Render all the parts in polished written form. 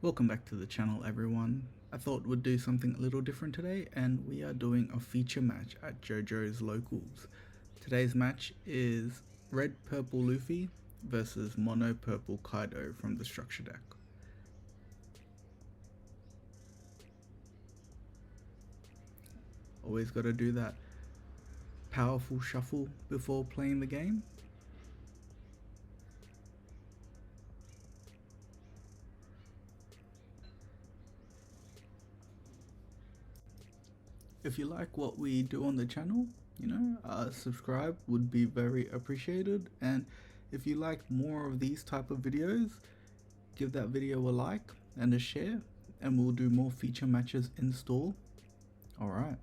Welcome back to the channel, everyone. I thought we'd do something a little different today, and we are doing a feature match at JoJos Locals. Today's match is Red Purple Luffy versus Mono Purple Kaido from the structure deck. Always gotta do that powerful shuffle before playing the game. If you like what we do on the channel, subscribe would be very appreciated. And if you like more of these type of videos, give that video a like and a share, and we'll do more feature matches in store. Alright,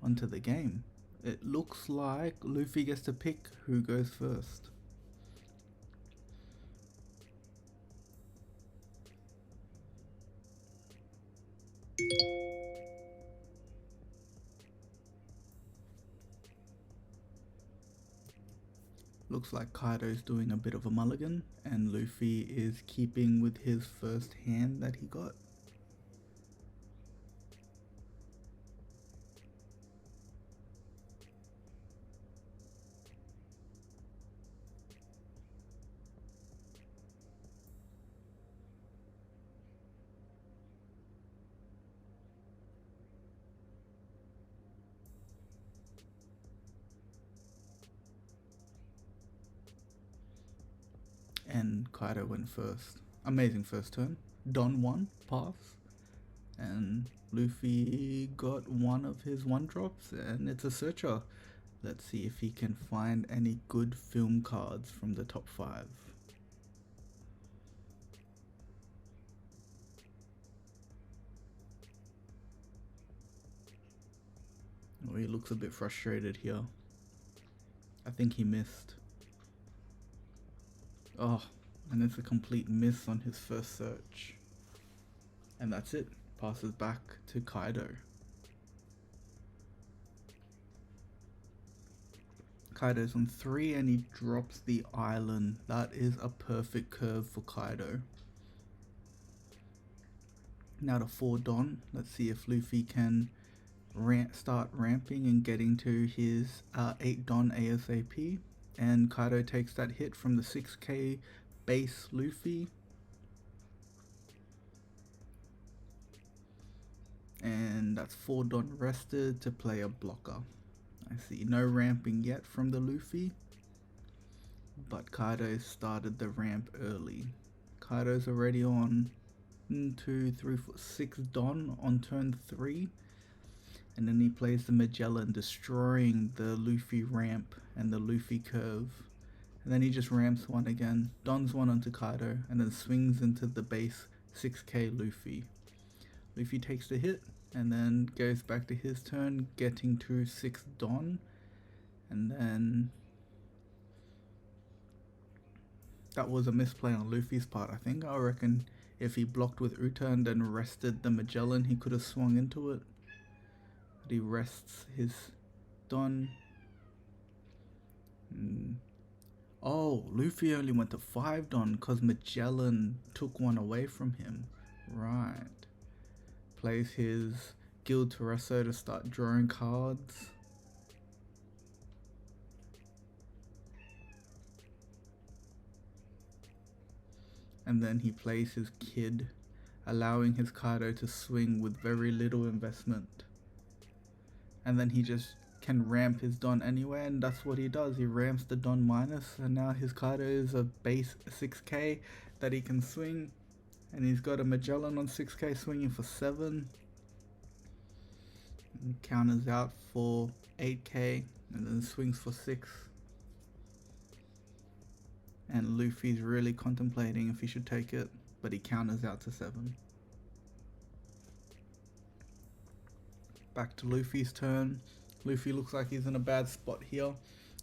onto the game. It looks like Luffy gets to pick who goes first. Looks like Kaido's doing a bit of a mulligan, and Luffy is keeping with his first hand that he got. And Kaido went first. Amazing first turn. Don won, pass. And Luffy got one of his one drops, and it's a searcher. Let's see if he can find any good film cards from the top 5. Oh, he looks a bit frustrated here. I think he missed. Oh, and it's a complete miss on his first search. And that's it. Passes back to Kaido. Kaido's on 3 and he drops the island. That is a perfect curve for Kaido. Now to 4 Don. Let's see if Luffy can start ramping and getting to his 8 Don ASAP. And Kaido takes that hit from the 6k base Luffy. And that's 4 Don rested to play a blocker. I see no ramping yet from the Luffy, but Kaido started the ramp early. Kaido's already on 2, 3, 4, 6 Don on turn 3. And then he plays the Magellan, destroying the Luffy ramp and the Luffy curve. And then he just ramps one again, dons one onto Kaido, and then swings into the base 6k Luffy. Luffy takes the hit, and then goes back to his turn, getting to 6 Don. And then that was a misplay on Luffy's part, I think. I reckon if he blocked with Uta and then rested the Magellan, he could have swung into it. But he rests his Don. Oh, Luffy only went to 5 Don because Magellan took one away from him. Right. Plays his Guild Tereso to start drawing cards. And then he plays his Kid, allowing his Kaido to swing with very little investment. And then he just can ramp his Don anyway, and that's what he does. He ramps the Don minus, and now his Kaido is a base 6k that he can swing. And he's got a Magellan on 6k swinging for 7. And counters out for 8k and then swings for 6. And Luffy's really contemplating if he should take it, but he counters out to 7. Back to Luffy's turn. Luffy looks like he's in a bad spot here.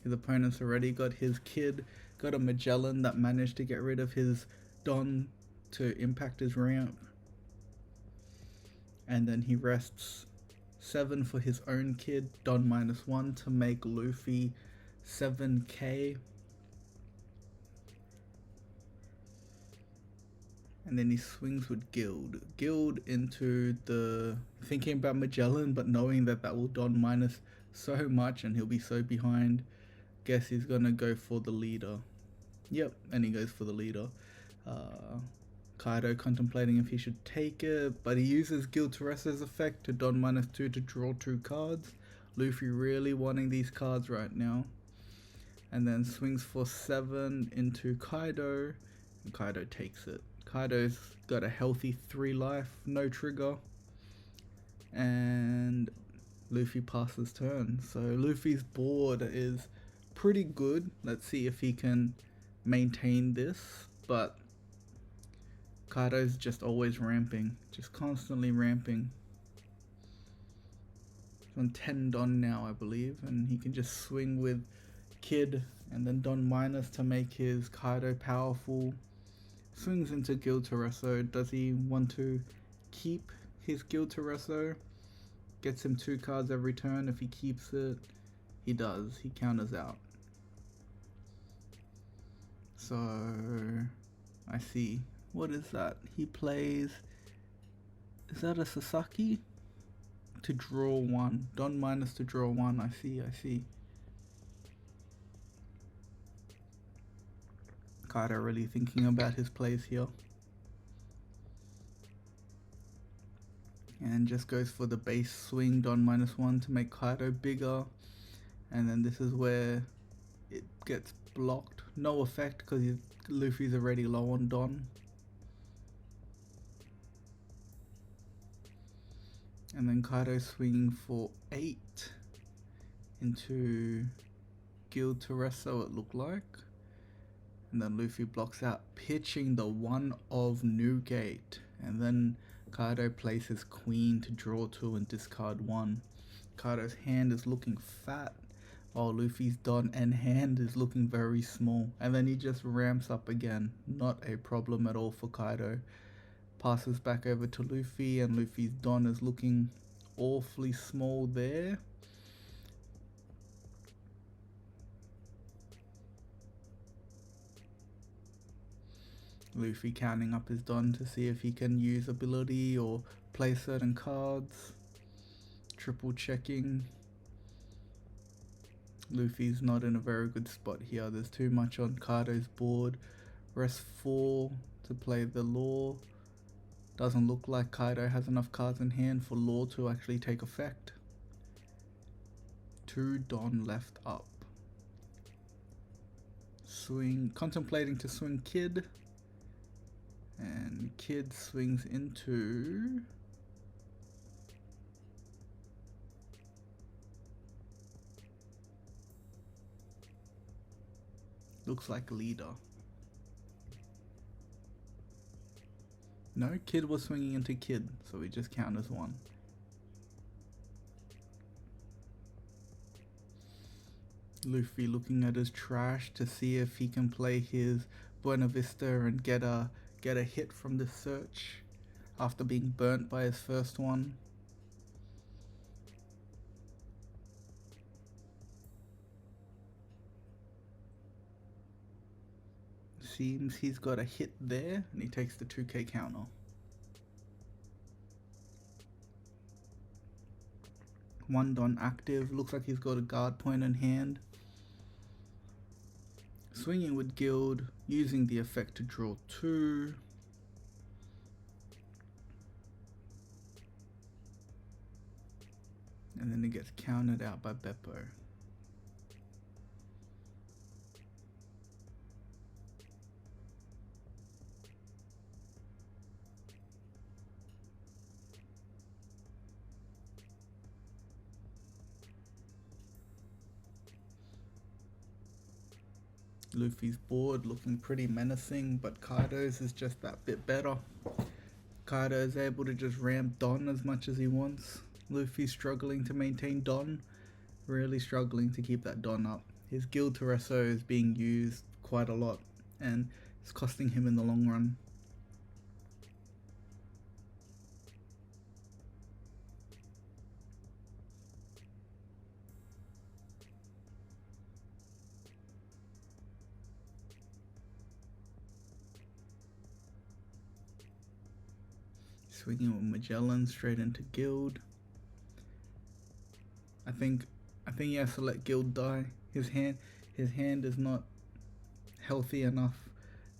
His opponent's already got his Kid, got a Magellan that managed to get rid of his Don to impact his ramp. And then he rests 7 for his own Kid, Don -1 to make Luffy 7k. And then he swings with Guild. Guild into the... thinking about Magellan, but knowing that that will Don minus so much and he'll be so behind. Guess he's gonna go for the leader. Yep, and he goes for the leader. Kaido contemplating if he should take it, but he uses Guild Teresa's effect to Don -2 to draw 2 cards. Luffy really wanting these cards right now. And then swings for 7 into Kaido, and Kaido takes it. Kaido's got a healthy 3 life, no trigger, and Luffy passes turn. So Luffy's board is pretty good. Let's see if he can maintain this, but Kaido's just always ramping, just constantly ramping. He's on 10 Don now, I believe, and he can just swing with Kid and then Don minus to make his Kaido powerful. Swings into Guild Tereso. Does he want to keep his Guild Tereso? Gets him 2 cards every turn. If he keeps it, he does. He counters out. So I see. What is that? He plays... is that a Sasaki? To draw 1. Don minus to draw 1. I see. Kaido really thinking about his plays here. And just goes for the base swing, Don -1 to make Kaido bigger. And then this is where it gets blocked. No effect because Luffy's already low on Don. And then Kaido swinging for 8 into Guild Tereso, it looked like. And then Luffy blocks out, pitching the 1 of Newgate. And then Kaido places Queen to draw 2 and discard 1. Kaido's hand is looking fat, while Luffy's Don and hand is looking very small. And then he just ramps up again. Not a problem at all for Kaido. Passes back over to Luffy, and Luffy's Don is looking awfully small there. Luffy counting up his Don to see if he can use ability or play certain cards. Triple checking. Luffy's not in a very good spot here. There's too much on Kaido's board. Rest 4 to play the Law. Doesn't look like Kaido has enough cards in hand for Law to actually take effect. 2 Don left up. Swing, contemplating to swing Kid. And Kid swings into... looks like leader. No, Kid was swinging into Kid, so we just count as 1. Luffy looking at his trash to see if he can play his Buena Vista and get a hit from the search after being burnt by his first one. Seems he's got a hit there, and he takes the 2k counter. One Don active, looks like he's got a guard point in hand. Swinging with Guild, using the effect to draw 2. And then it gets countered out by Beppo. Luffy's board looking pretty menacing, but Kaido's is just that bit better. Kaido is able to just ramp Don as much as he wants. Luffy's struggling to maintain Don, really struggling to keep that Don up. His Guild Tereso is being used quite a lot, and it's costing him in the long run. Swinging with Magellan straight into Guild. I think he has to let Guild die. His hand is not healthy enough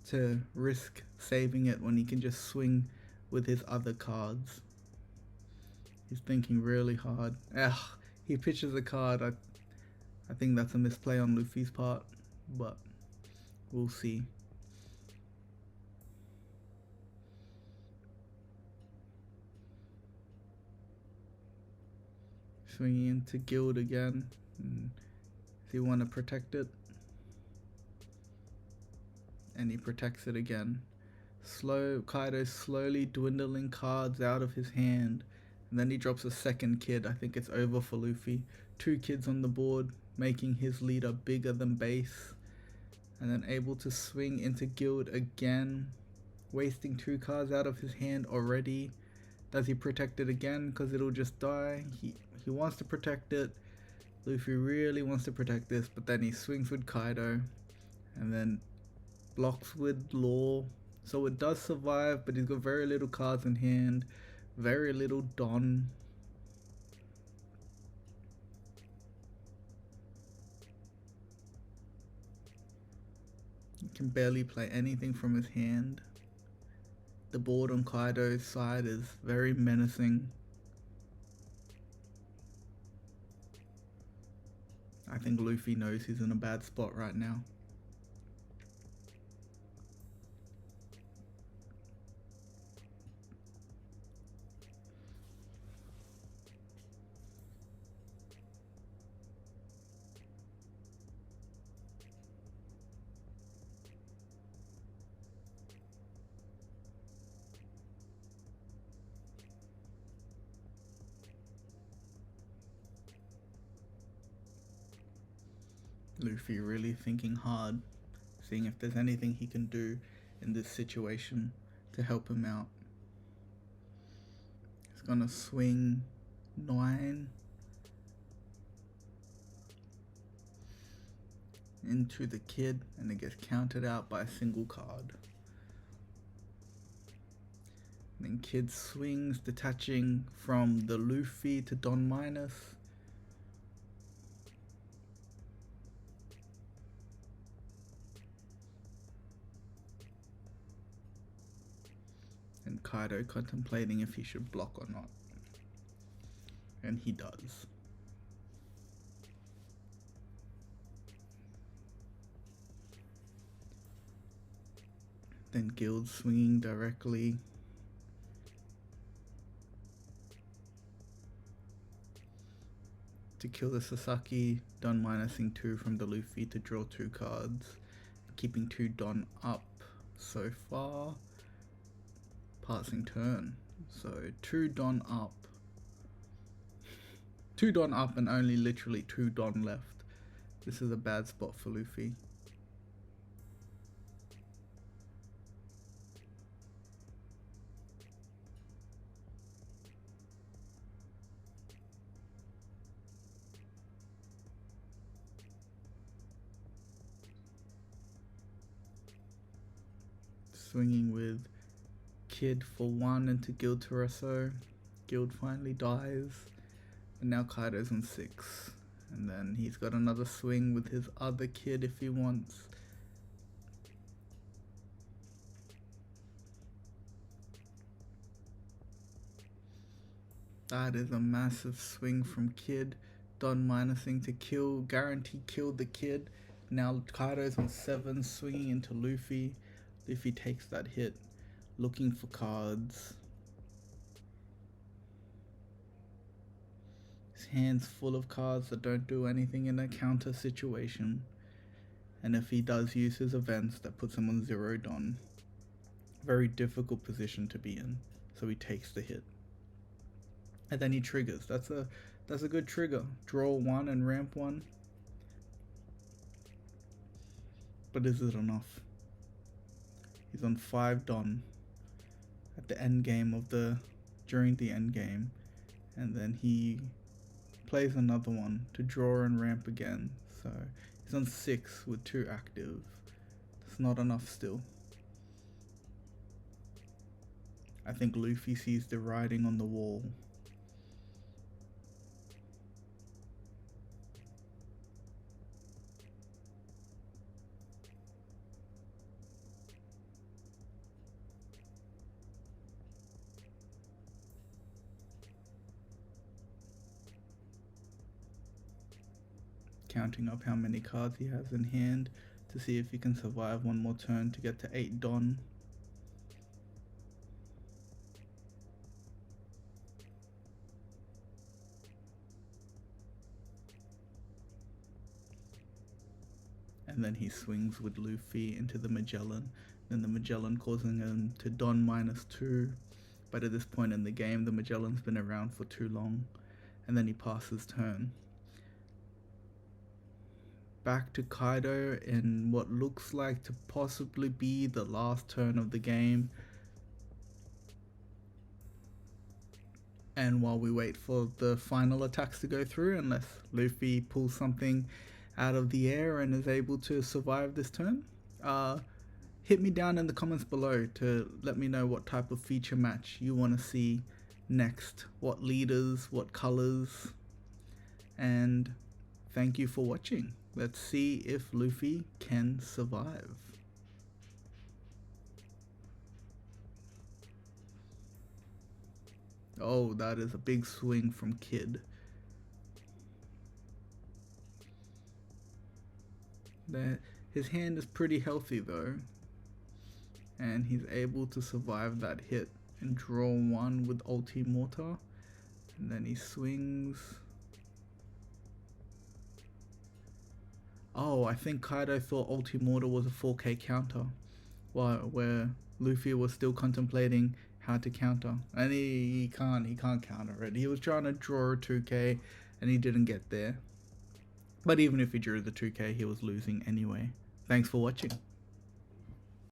to risk saving it when he can just swing with his other cards. He's thinking really hard. He pitches a card. I think that's a misplay on Luffy's part, but we'll see. Swinging into Guild again. Does he want to protect it? And he protects it again. Kaido's slowly dwindling cards out of his hand. And then he drops a second kid. I think it's over for Luffy. 2 kids on the board, making his leader bigger than base. And then able to swing into Guild again. Wasting 2 cards out of his hand already. Does he protect it again? Because it'll just die. He wants to protect it. Luffy really wants to protect this, but then he swings with Kaido. And then blocks with Law. So it does survive, but he's got very little cards in hand. Very little Don. He can barely play anything from his hand. The board on Kaido's side is very menacing. I think Luffy knows he's in a bad spot right now. Luffy really thinking hard, seeing if there's anything he can do in this situation to help him out. He's gonna swing 9 into the kid, and it gets counted out by a single card. And then kid swings, detaching from the Luffy to Don minus. And Kaido contemplating if he should block or not. And he does. Then Guild swinging directly. To kill the Sasaki, Don minusing 2 from the Luffy to draw 2 cards. Keeping 2 Don up so far. Passing turn. So 2 Don up. 2 Don up and only literally 2 Don left. This is a bad spot for Luffy. Swinging with Kid for 1 into Guild Tereso. Guild finally dies. And now Kaido's on 6. And then he's got another swing with his other kid if he wants. That is a massive swing from Kid. Don minusing to kill, guarantee kill the kid. Now Kaido's on 7, swinging into Luffy. Luffy takes that hit, looking for cards. His hand's full of cards that don't do anything in a counter situation. And if he does use his events, that puts him on 0 Don. Very difficult position to be in. So he takes the hit. And then he triggers. That's a good trigger. Draw 1 and ramp 1. But is it enough? He's on 5 Don at the end game during the end game, and then he plays another one to draw and ramp again. So he's on 6 with 2 active. That's not enough still. I think Luffy sees the writing on the wall. Counting up how many cards he has in hand to see if he can survive one more turn to get to 8 Don. And then he swings with Luffy into the Magellan. Then the Magellan causing him to Don -2. But at this point in the game, the Magellan's been around for too long. And then he passes turn. Back to Kaido in what looks like to possibly be the last turn of the game. And while we wait for the final attacks to go through, unless Luffy pulls something out of the air and is able to survive this turn, hit me down in the comments below to let me know what type of feature match you want to see next, what leaders, what colors, and thank you for watching. Let's see if Luffy can survive. Oh, that is a big swing from Kid. His hand is pretty healthy though, and he's able to survive that hit and draw one with Ulti Mortar, and then he swings. Oh, I think Kaido thought Ulti Mortar was a 4K counter, where Luffy was still contemplating how to counter, and he can't counter it. He was trying to draw a 2K and he didn't get there. But even if he drew the 2K, he was losing anyway. Thanks for watching.